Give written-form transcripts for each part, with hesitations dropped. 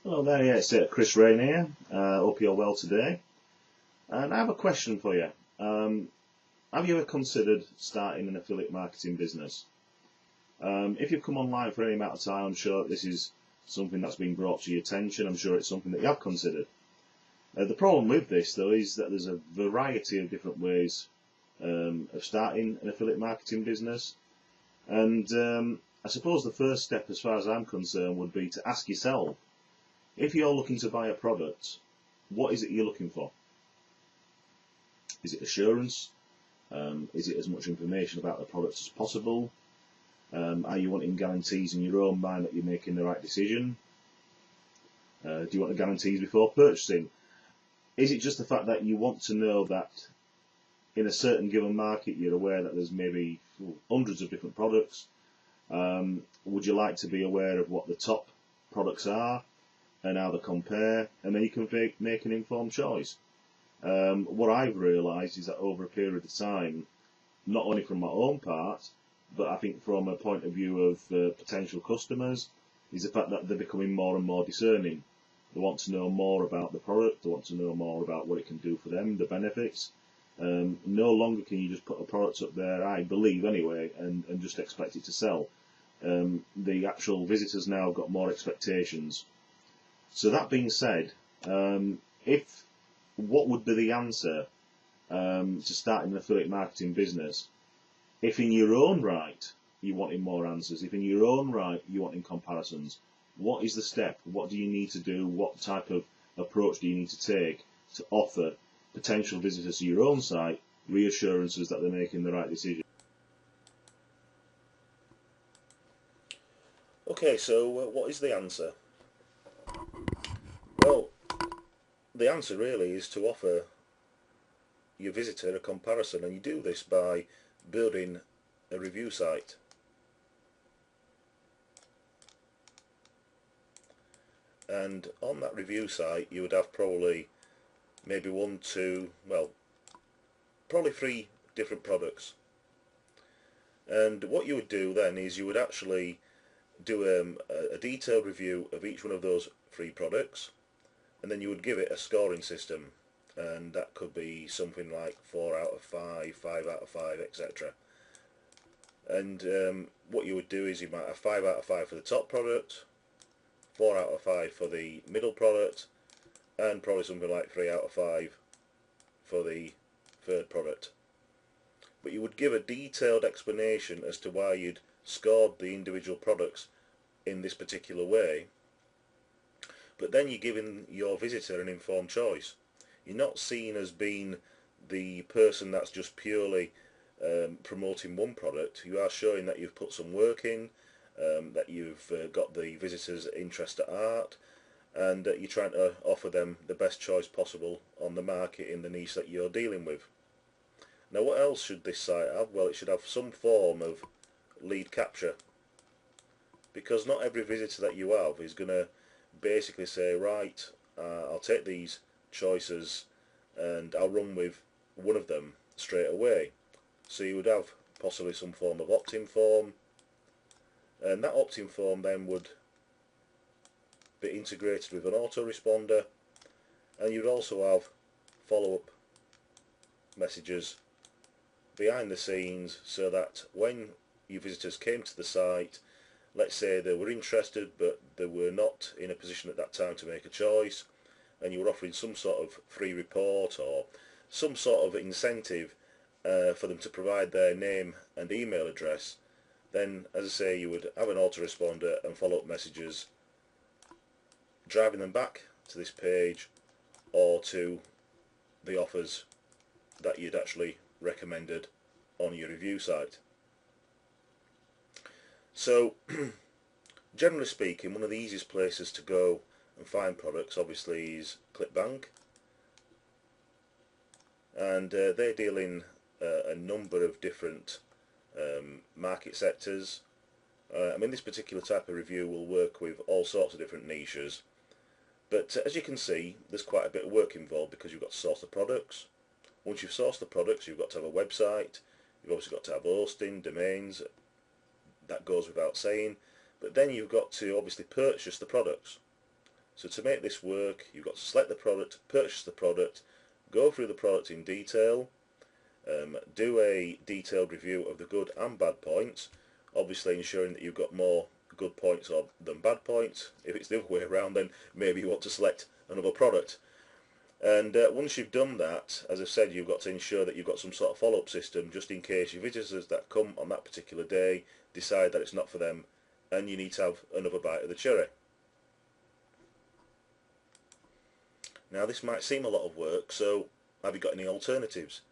Hello there, yeah, it's Chris Rain here. Hope you're well today. And I have a question for you. Have you ever considered starting an affiliate marketing business? If you've come online for any amount of time, I'm sure this is something that's been brought to your attention. I'm sure it's something that you have considered. The problem with this, though, is that there's a variety of different ways of starting an affiliate marketing business. And I suppose the first step, as far as I'm concerned, would be to ask yourself, if you're looking to buy a product, what is it you're looking for? Is it assurance? Is it as much information about the product as possible? Are you wanting guarantees in your own mind that you're making the right decision? Do you want the guarantees before purchasing? Is it just the fact that you want to know that in a certain given market you're aware that there's maybe hundreds of different products? Would you like to be aware of what the top products are and how they compare, and then you can make an informed choice? What I've realised is that over a period of time, not only from my own part, but I think from a point of view of potential customers, is the fact that they're becoming more and more discerning. They want to know more about the product, they want to know more about what it can do for them, the benefits. No longer can you just put a product up there, I believe anyway, and just expect it to sell. The actual visitors now have got more expectations. So that being said, what would be the answer to starting an affiliate marketing business? If in your own right you're wanting more answers, if in your own right you're wanting comparisons, what is the step? What do you need to do? What type of approach do you need to take to offer potential visitors to your own site reassurances that they're making the right decision? Okay, so what is the answer? Well, the answer really is to offer your visitor a comparison, and you do this by building a review site. And on that review site you would have probably maybe probably 3 different products. And what you would do then is you would actually do a detailed review of each one of those 3 products, and then you would give it a scoring system, and that could be something like 4 out of 5, 5 out of 5, etc. And what you would do is you might have 5 out of 5 for the top product, 4 out of 5 for the middle product, and probably something like 3 out of 5 for the third product. But you would give a detailed explanation as to why you'd scored the individual products in this particular way. But then you're giving your visitor an informed choice. You're not seen as being the person that's just purely promoting one product. You are showing that you've put some work in, that you've got the visitor's interest at heart, and that you're trying to offer them the best choice possible on the market in the niche that you're dealing with. Now, what else should this site have? Well, it should have some form of lead capture, because not every visitor that you have is going to basically say, right, I'll take these choices and I'll run with one of them straight away. So you would have possibly some form of opt-in form, and that opt-in form then would be integrated with an autoresponder, and you'd also have follow-up messages behind the scenes, so that when your visitors came to the site, let's say they were interested but they were not in a position at that time to make a choice, and you were offering some sort of free report or some sort of incentive for them to provide their name and email address, then, as I say, you would have an autoresponder and follow-up messages driving them back to this page or to the offers that you'd actually recommended on your review site. So generally speaking, one of the easiest places to go and find products obviously is ClickBank, and they deal in a number of different market sectors. I mean, this particular type of review will work with all sorts of different niches, but as you can see, there's quite a bit of work involved, because you've got to source the products. Once you've sourced the products, you've got to have a website, you've obviously got to have hosting, domains, that goes without saying, but then you've got to obviously purchase the products. So to make this work, you've got to select the product, purchase the product, go through the product in detail, do a detailed review of the good and bad points, obviously ensuring that you've got more good points than bad points. If it's the other way around, then maybe you want to select another product. And once you've done that, as I said, you've got to ensure that you've got some sort of follow-up system just in case your visitors that come on that particular day decide that it's not for them and you need to have another bite of the cherry. Now this might seem a lot of work, so have you got any alternatives?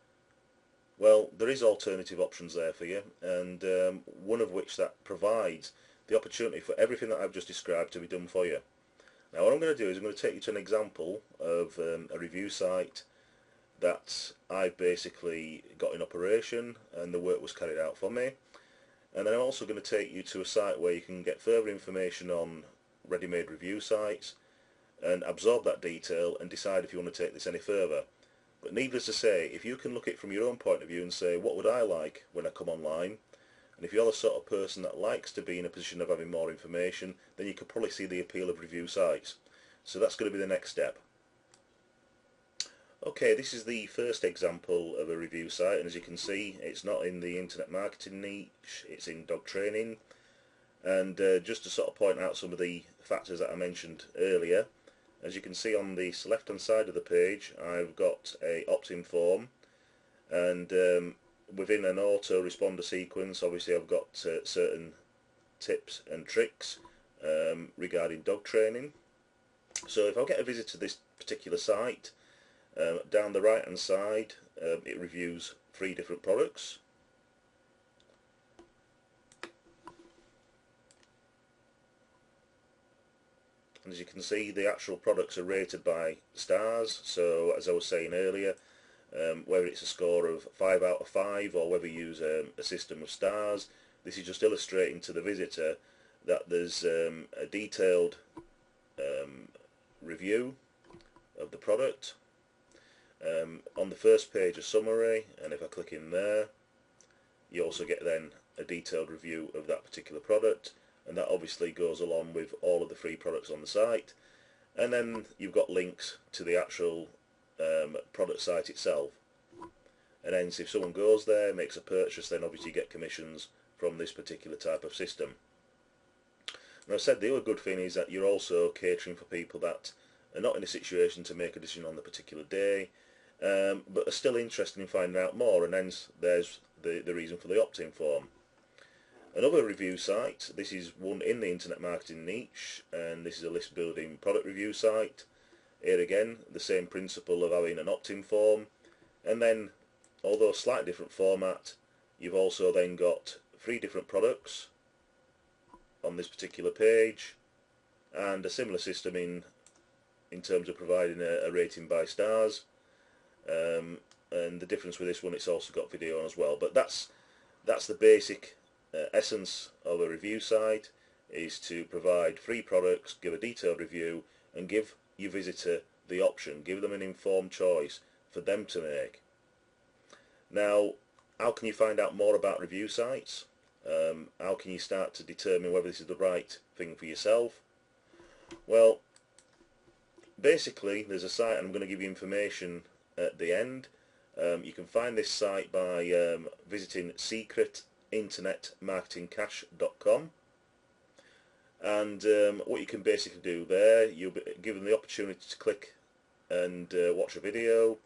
Well, there is alternative options there for you, and one of which that provides the opportunity for everything that I've just described to be done for you. Now what I'm going to do is I'm going to take you to an example of a review site that I've basically got in operation and the work was carried out for me, and then I'm also going to take you to a site where you can get further information on ready-made review sites and absorb that detail and decide if you want to take this any further. But needless to say, if you can look at it from your own point of view and say, what would I like when I come online, and if you're the sort of person that likes to be in a position of having more information, then you could probably see the appeal of review sites. So that's going to be the next step. Okay, this is the first example of a review site, and as you can see, it's not in the internet marketing niche, it's in dog training. And just to sort of point out some of the factors that I mentioned earlier, as you can see on the left hand side of the page, I've got a opt-in form, and within an autoresponder sequence, obviously I've got certain tips and tricks regarding dog training. So if I get a visit to this particular site, down the right hand side it reviews 3 different products. And as you can see, the actual products are rated by stars, so as I was saying earlier, whether it's a score of 5 out of 5 or whether you use a system of stars, this is just illustrating to the visitor that there's a detailed review of the product. On the first page a summary, and if I click in there you also get then a detailed review of that particular product, and that obviously goes along with all of the free products on the site. And then you've got links to the actual product site itself, and hence if someone goes there, makes a purchase, then obviously you get commissions from this particular type of system. Now I said the other good thing is that you're also catering for people that are not in a situation to make a decision on the particular day, but are still interested in finding out more, and hence there's the reason for the opt-in form. Another review site, this is one in the internet marketing niche, and this is a list building product review site. Here again, the same principle of having an opt-in form, and then, although a slightly different format, you've also then got 3 different products on this particular page, and a similar system in terms of providing a rating by stars. And the difference with this one, it's also got video on as well. But that's the basic essence of a review site, is to provide 3 products, give a detailed review, and give your visitor the option, give them an informed choice for them to make. Now, how can you find out more about review sites? How can you start to determine whether this is the right thing for yourself? Well, basically there's a site, and I'm going to give you information at the end. You can find this site by visiting secretinternetmarketingcache.com, and what you can basically do there, you'll be given the opportunity to click and watch a video,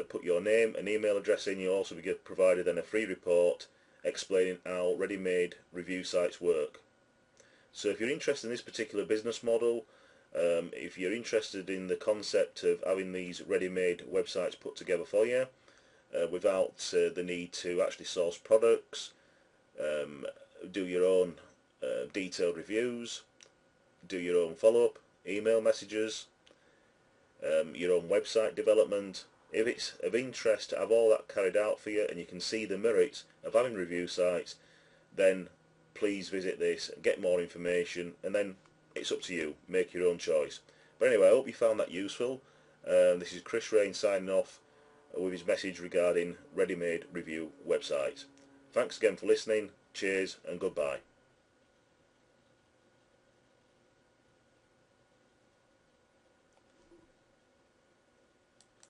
put your name and email address in. You'll also be provided then a free report explaining how ready-made review sites work. So if you're interested in this particular business model, if you're interested in the concept of having these ready-made websites put together for you without the need to actually source products, do your own detailed reviews, do your own follow-up, email messages, your own website development, if it's of interest to have all that carried out for you and you can see the merits of having review sites, then please visit this and get more information, and then it's up to you, make your own choice. But anyway, I hope you found that useful. This is Chris Rain signing off with his message regarding ready-made review websites. Thanks again for listening, cheers and goodbye.